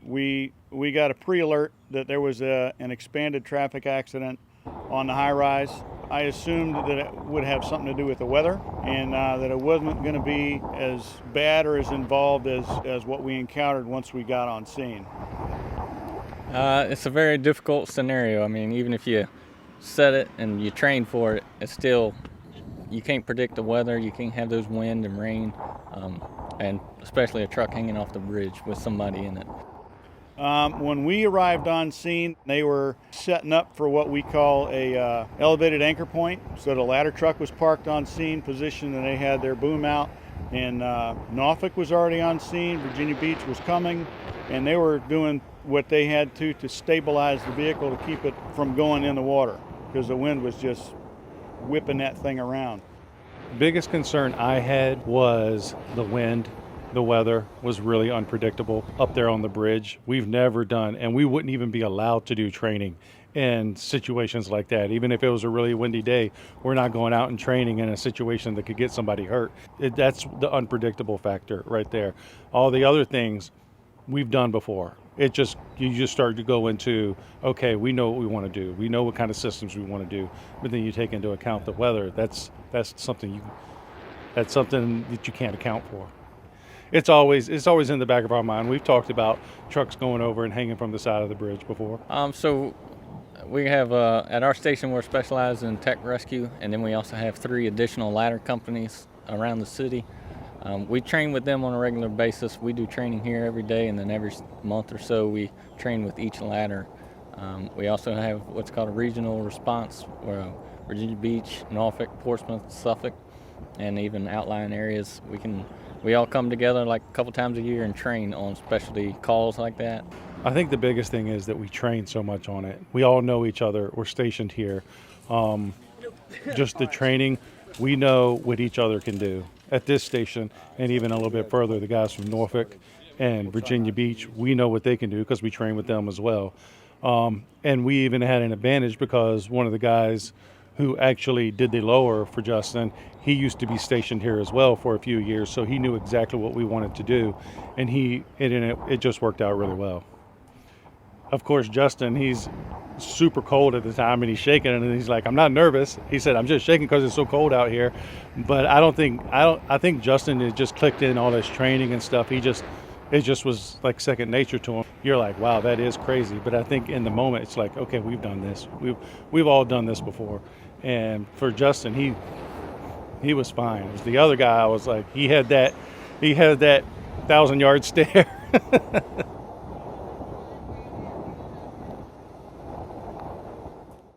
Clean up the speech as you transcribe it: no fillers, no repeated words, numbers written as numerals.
we got a pre-alert that there was an expanded traffic accident on the high-rise. I assumed that it would have something to do with the weather, and that it wasn't going to be as bad or as involved as what we encountered once we got on scene. It's a very difficult scenario. I mean, even if you set it and you train for it, it's still, you can't predict the weather. You can't have those wind and rain, and especially a truck hanging off the bridge with somebody in it. When we arrived on scene, they were setting up for what we call a elevated anchor point. So the ladder truck was parked on scene, positioned, and they had their boom out. And Norfolk was already on scene, Virginia Beach was coming, and they were doing what they had to stabilize the vehicle to keep it from going in the water, because the wind was just whipping that thing around. Biggest concern I had was the wind. The weather was really unpredictable up there on the bridge. We've never done, and we wouldn't even be allowed to do training in situations like that. Even if it was a really windy day, we're not going out and training in a situation that could get somebody hurt. That's the unpredictable factor right there. All the other things we've done before. You just start to go into, okay, we know what we want to do. We know what kind of systems we want to do. But then you take into account the weather. That's something that you can't account for. It's always in the back of our mind. We've talked about trucks going over and hanging from the side of the bridge before. So we have, at our station, we're specialized in tech rescue, and then we also have 3 additional ladder companies around the city. We train with them on a regular basis. We do training here every day, and then every month or so we train with each ladder. We also have what's called a regional response, where Virginia Beach, Norfolk, Portsmouth, Suffolk, and even outlying areas. We all come together like a couple times a year and train on specialty calls like that. I think the biggest thing is that we train so much on it. We all know each other. We're stationed here. Just the training, we know what each other can do at this station, and even a little bit further, the guys from Norfolk and Virginia Beach, we know what they can do because we train with them as well. And we even had an advantage because one of the guys who actually did the lower for Justin, he used to be stationed here as well for a few years, so he knew exactly what we wanted to do, and it just worked out really well. Of course, Justin, he's super cold at the time, and he's shaking, and he's like, "I'm not nervous." He said, "I'm just shaking because it's so cold out here." But I think Justin has just clicked in all this training and stuff. It just was like second nature to him. You're like, wow, that is crazy. But I think in the moment, it's like, okay, we've done this. We've all done this before. And for Justin, he was fine. The other guy, I was like, he had that 1,000-yard stare.